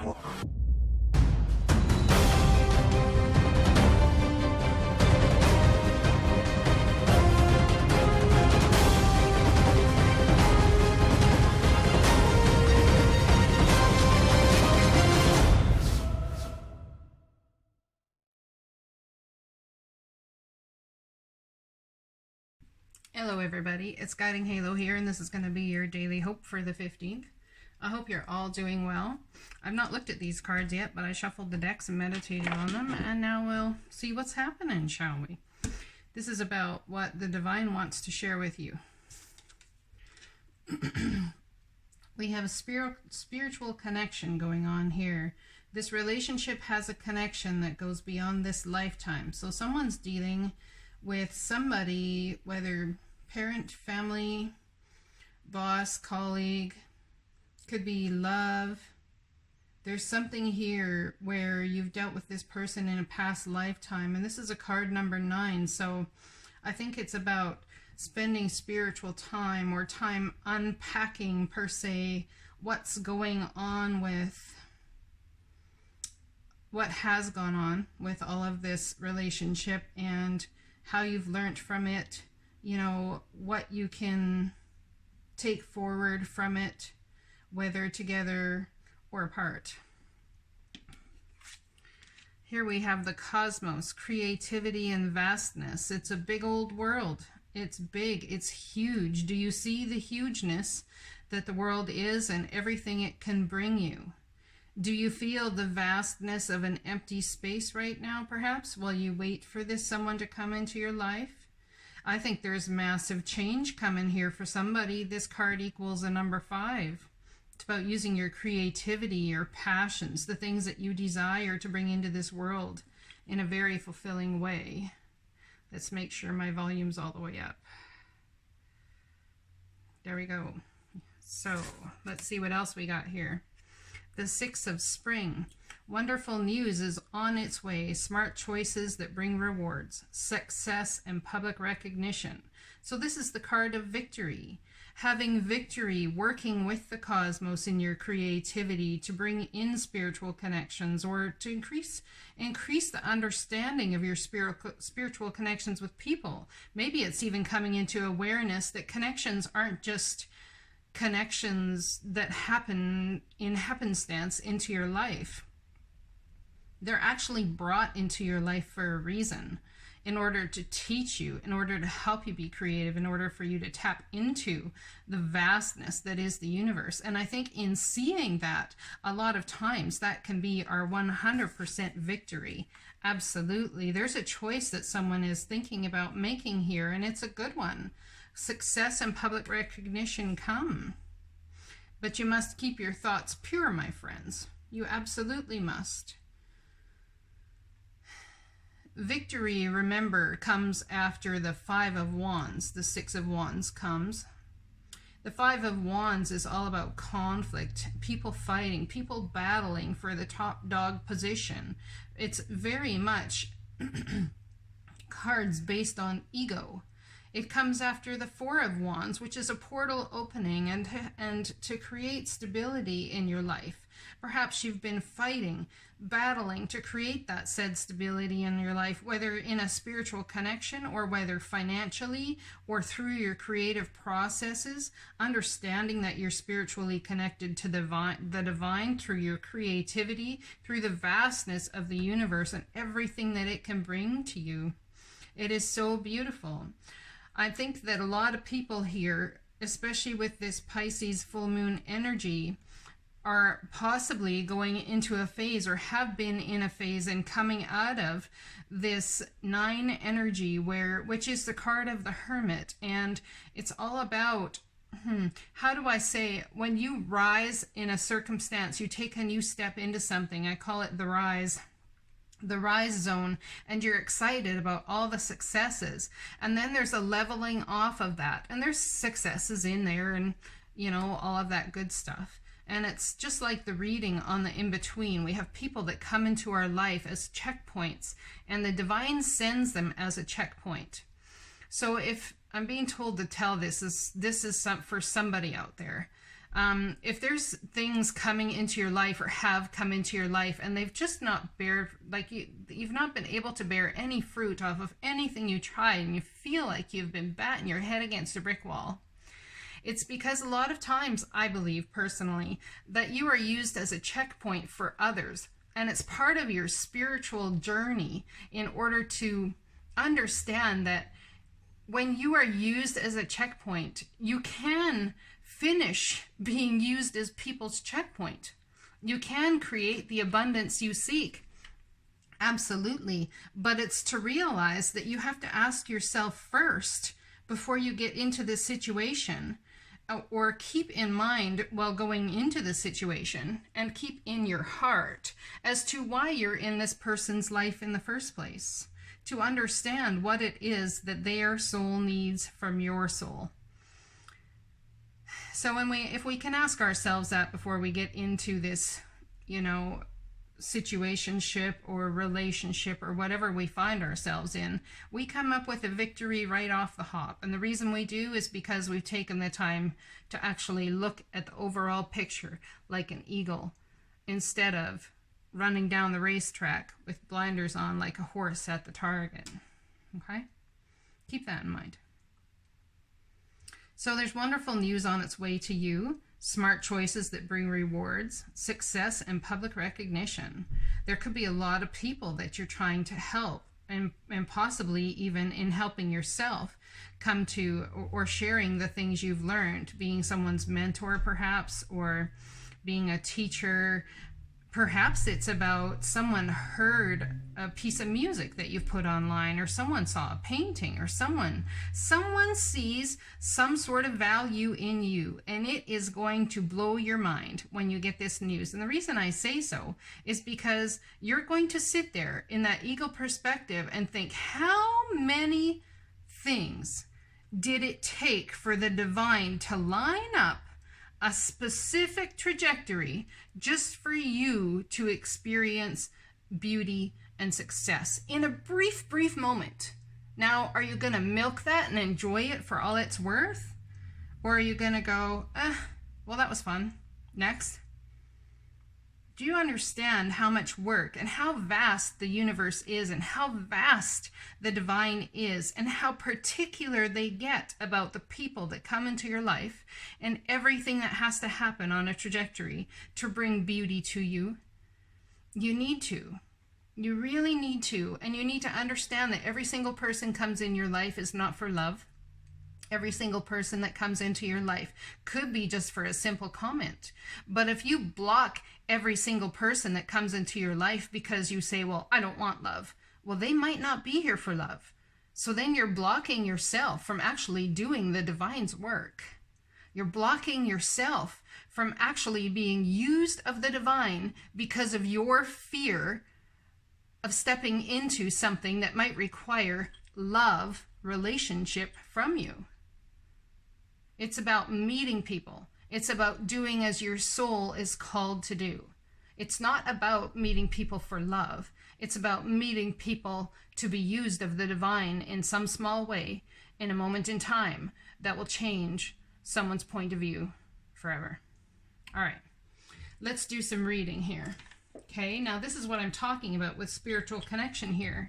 Hello everybody, it's guidinghalo here, and this is going to be your daily hope for the 15th. I hope you're all doing well. I've not looked at these cards yet, but I shuffled the decks and meditated on them, and now we'll see what's happening, shall we? This is about what the divine wants to share with you. We have a spiritual connection going on here. This relationship has a connection that goes beyond this lifetime. So someone's dealing with somebody, whether parent, family, boss, colleague, could be love. There's something here where you've dealt with this person in a past lifetime, and this is a card number 9. So I think it's about spending spiritual time, or time unpacking per se what's going on with what has gone on with all of this relationship, and how you've learned from it, you know, what you can take forward from it, whether together or apart. Here we have the cosmos, creativity and vastness. It's a big old world. It's big, it's huge. Do you see the hugeness that the world is and everything it can bring you? Do you feel the vastness of an empty space right now, perhaps, while you wait for this someone to come into your life? I think there's massive change coming here for somebody. This card equals a number 5. It's about using your creativity, your passions, the things that you desire to bring into this world in a very fulfilling way. Let's make sure my volume's all the way up. There we go. So let's see what else we got here. The 6 of spring. Wonderful news is on its way. Smart choices that bring rewards, success, and public recognition. So this is the card of victory. Having victory, working with the cosmos in your creativity to bring in spiritual connections, or to increase the understanding of your spiritual connections with people. Maybe it's even coming into awareness that connections aren't just connections that happen in happenstance into your life. They're actually brought into your life for a reason, in order to teach you, in order to help you be creative, in order for you to tap into the vastness that is the universe. And I think in seeing that, a lot of times that can be our 100% victory. Absolutely. There's a choice that someone is thinking about making here, and it's a good one. Success and public recognition come. But you must keep your thoughts pure, my friends. You absolutely must. Victory, remember, comes after the 5 of Wands. The 6 of Wands comes. The 5 of Wands is all about conflict, people fighting, people battling for the top dog position. It's very much cards based on ego. It comes after the 4 of Wands, which is a portal opening and to create stability in your life. Perhaps you've been fighting, battling to create that said stability in your life, whether in a spiritual connection or whether financially or through your creative processes, understanding that you're spiritually connected to the divine through your creativity, through the vastness of the universe and everything that it can bring to you. It is so beautiful. I think that a lot of people here, especially with this Pisces full moon energy, are possibly going into a phase, or have been in a phase and coming out of this 9 energy, which is the card of the Hermit. And it's all about, how do I say, when you rise in a circumstance, you take a new step into something. I call it the rise zone, and you're excited about all the successes, and then there's a leveling off of that, and there's successes in there, and you know, all of that good stuff. And it's just like the reading on the in-between. We have people that come into our life as checkpoints, and the divine sends them as a checkpoint. So if I'm being told to tell this is for somebody out there, If there's things coming into your life or have come into your life and they've just not you've not been able to bear any fruit off of anything you tried, and you feel like you've been batting your head against a brick wall, it's because a lot of times, I believe personally, that you are used as a checkpoint for others. And it's part of your spiritual journey in order to understand that when you are used as a checkpoint, you can finish being used as people's checkpoint. You can create the abundance you seek. Absolutely. But it's to realize that you have to ask yourself first before you get into this situation, or keep in mind while going into the situation, and keep in your heart as to why you're in this person's life in the first place, to understand what it is that their soul needs from your soul. So if we can ask ourselves that before we get into this, situationship or relationship or whatever we find ourselves in, we come up with a victory right off the hop. And the reason we do is because we've taken the time to actually look at the overall picture like an eagle, instead of running down the racetrack with blinders on like a horse at the target. Okay? Keep that in mind. So there's wonderful news on its way to you. Smart choices that bring rewards, success, and public recognition. There could be a lot of people that you're trying to help, and possibly even in helping yourself come to, or sharing the things you've learned, being someone's mentor perhaps, or being a teacher. Perhaps it's about someone heard a piece of music that you've put online, or someone saw a painting, or someone sees some sort of value in you, and it is going to blow your mind when you get this news. And the reason I say so is because you're going to sit there in that eagle perspective and think, how many things did it take for the divine to line up a specific trajectory just for you to experience beauty and success in a brief moment? Now, are you going to milk that and enjoy it for all it's worth? Or are you going to go, well, that was fun. Next. Do you understand how much work and how vast the universe is, and how vast the divine is, and how particular they get about the people that come into your life and everything that has to happen on a trajectory to bring beauty to you? You need to. You really need to. And you need to understand that every single person comes in your life is not for love. Every single person that comes into your life could be just for a simple comment. But if you block every single person that comes into your life because you say, well, I don't want love, well, they might not be here for love. So then you're blocking yourself from actually doing the divine's work. You're blocking yourself from actually being used of the divine because of your fear of stepping into something that might require love, relationship from you. It's about meeting people. It's about doing as your soul is called to do. It's not about meeting people for love. It's about meeting people to be used of the divine in some small way in a moment in time that will change someone's point of view forever. All right, let's do some reading here. Okay, now this is what I'm talking about with spiritual connection here.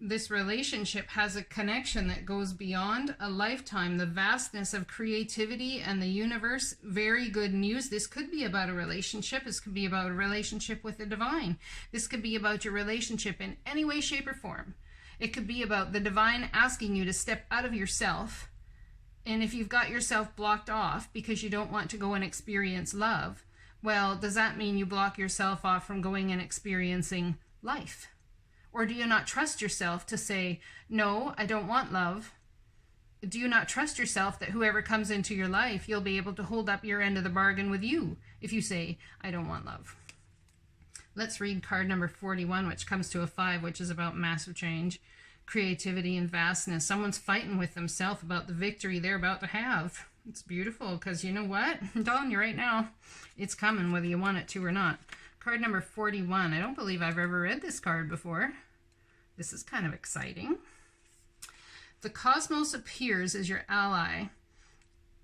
This relationship has a connection that goes beyond a lifetime. The vastness of creativity and the universe, very good news. This could be about a relationship. This could be about a relationship with the divine. This could be about your relationship in any way, shape, or form. It could be about the divine asking you to step out of yourself. And if you've got yourself blocked off because you don't want to go and experience love, well, does that mean you block yourself off from going and experiencing life? Or do you not trust yourself to say, no, I don't want love? Do you not trust yourself that whoever comes into your life, you'll be able to hold up your end of the bargain with you if you say, I don't want love? Let's read card number 41, which comes to a 5, which is about massive change, creativity, and vastness. Someone's fighting with themselves about the victory they're about to have. It's beautiful because you know what? I'm telling you right now, it's coming whether you want it to or not. Card number 41. I don't believe I've ever read this card before. This is kind of exciting. The cosmos appears as your ally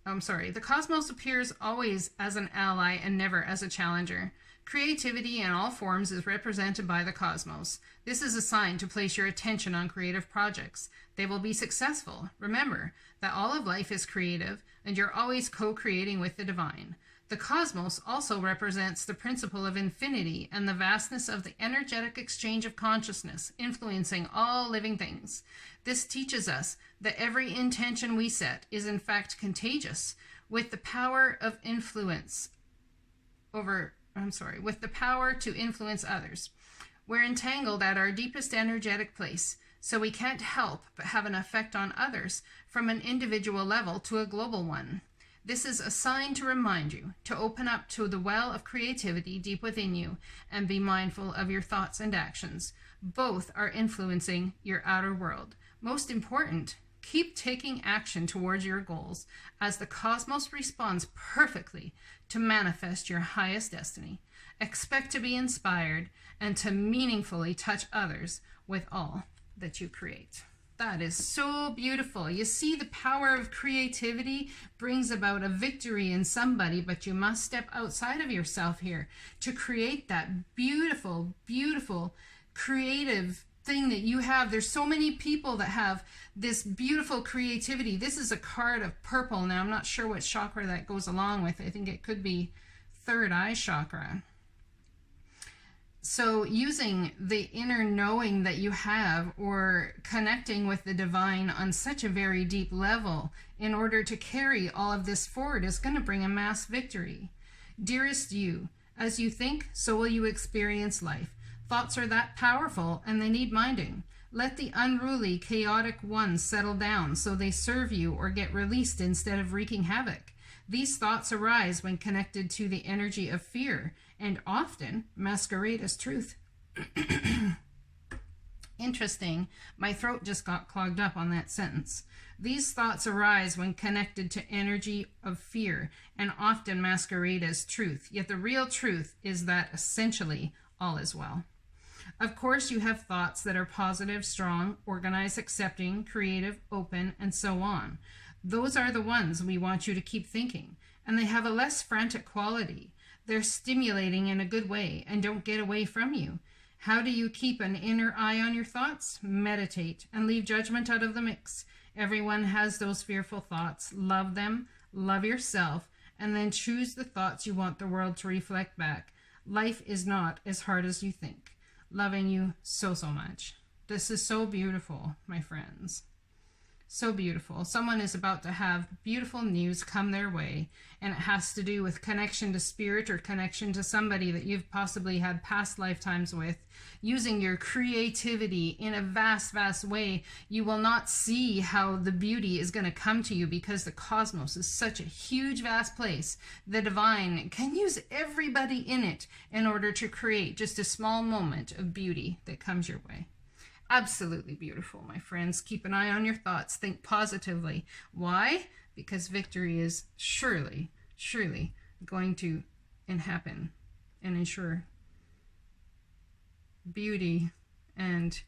The cosmos appears always as an ally and never as a challenger. Creativity in all forms is represented by the cosmos. This is a sign to place your attention on creative projects. They will be successful. Remember that all of life is creative, and you're always co-creating with the divine. The cosmos also represents the principle of infinity and the vastness of the energetic exchange of consciousness, influencing all living things. This teaches us that every intention we set is in fact contagious, with the power to influence others. We're entangled at our deepest energetic place, so we can't help but have an effect on others from an individual level to a global one. This is a sign to remind you to open up to the well of creativity deep within you and be mindful of your thoughts and actions. Both are influencing your outer world. Most important, keep taking action towards your goals as the cosmos responds perfectly to manifest your highest destiny. Expect to be inspired and to meaningfully touch others with all that you create. That is so beautiful. You see, the power of creativity brings about a victory in somebody, but you must step outside of yourself here to create that beautiful, beautiful, creative thing that you have. There's so many people that have this beautiful creativity. This is a card of purple. Now, I'm not sure what chakra that goes along with. I think it could be third eye chakra. So using the inner knowing that you have, or connecting with the divine on such a very deep level in order to carry all of this forward, is going to bring a mass victory. Dearest you, as you think, so will you experience life. Thoughts are that powerful, and they need minding. Let the unruly, chaotic ones settle down so they serve you or get released instead of wreaking havoc. These thoughts arise when connected to the energy of fear and often masquerade as truth. Interesting. My throat just got clogged up on that sentence. These thoughts arise when connected to energy of fear and often masquerade as truth. Yet the real truth is that essentially all is well. Of course, you have thoughts that are positive, strong, organized, accepting, creative, open, and so on. Those are the ones we want you to keep thinking, and they have a less frantic quality. They're stimulating in a good way and don't get away from you. How do you keep an inner eye on your thoughts? Meditate and leave judgment out of the mix. Everyone has those fearful thoughts. Love them, love yourself, and then choose the thoughts you want the world to reflect back. Life is not as hard as you think. Loving you so, so much. This is so beautiful, my friends. So beautiful. Someone is about to have beautiful news come their way, and it has to do with connection to spirit or connection to somebody that you've possibly had past lifetimes with. Using your creativity in a vast, vast way, you will not see how the beauty is going to come to you, because the cosmos is such a huge, vast place. The divine can use everybody in it in order to create just a small moment of beauty that comes your way. Absolutely beautiful, my friends. Keep an eye on your thoughts. Think positively. Why? Because victory is surely, surely going to happen and ensure beauty and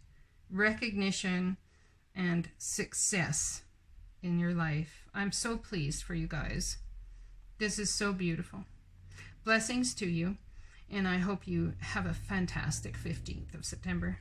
recognition and success in your life. I'm so pleased for you guys. This is so beautiful. Blessings to you, and I hope you have a fantastic 15th of September.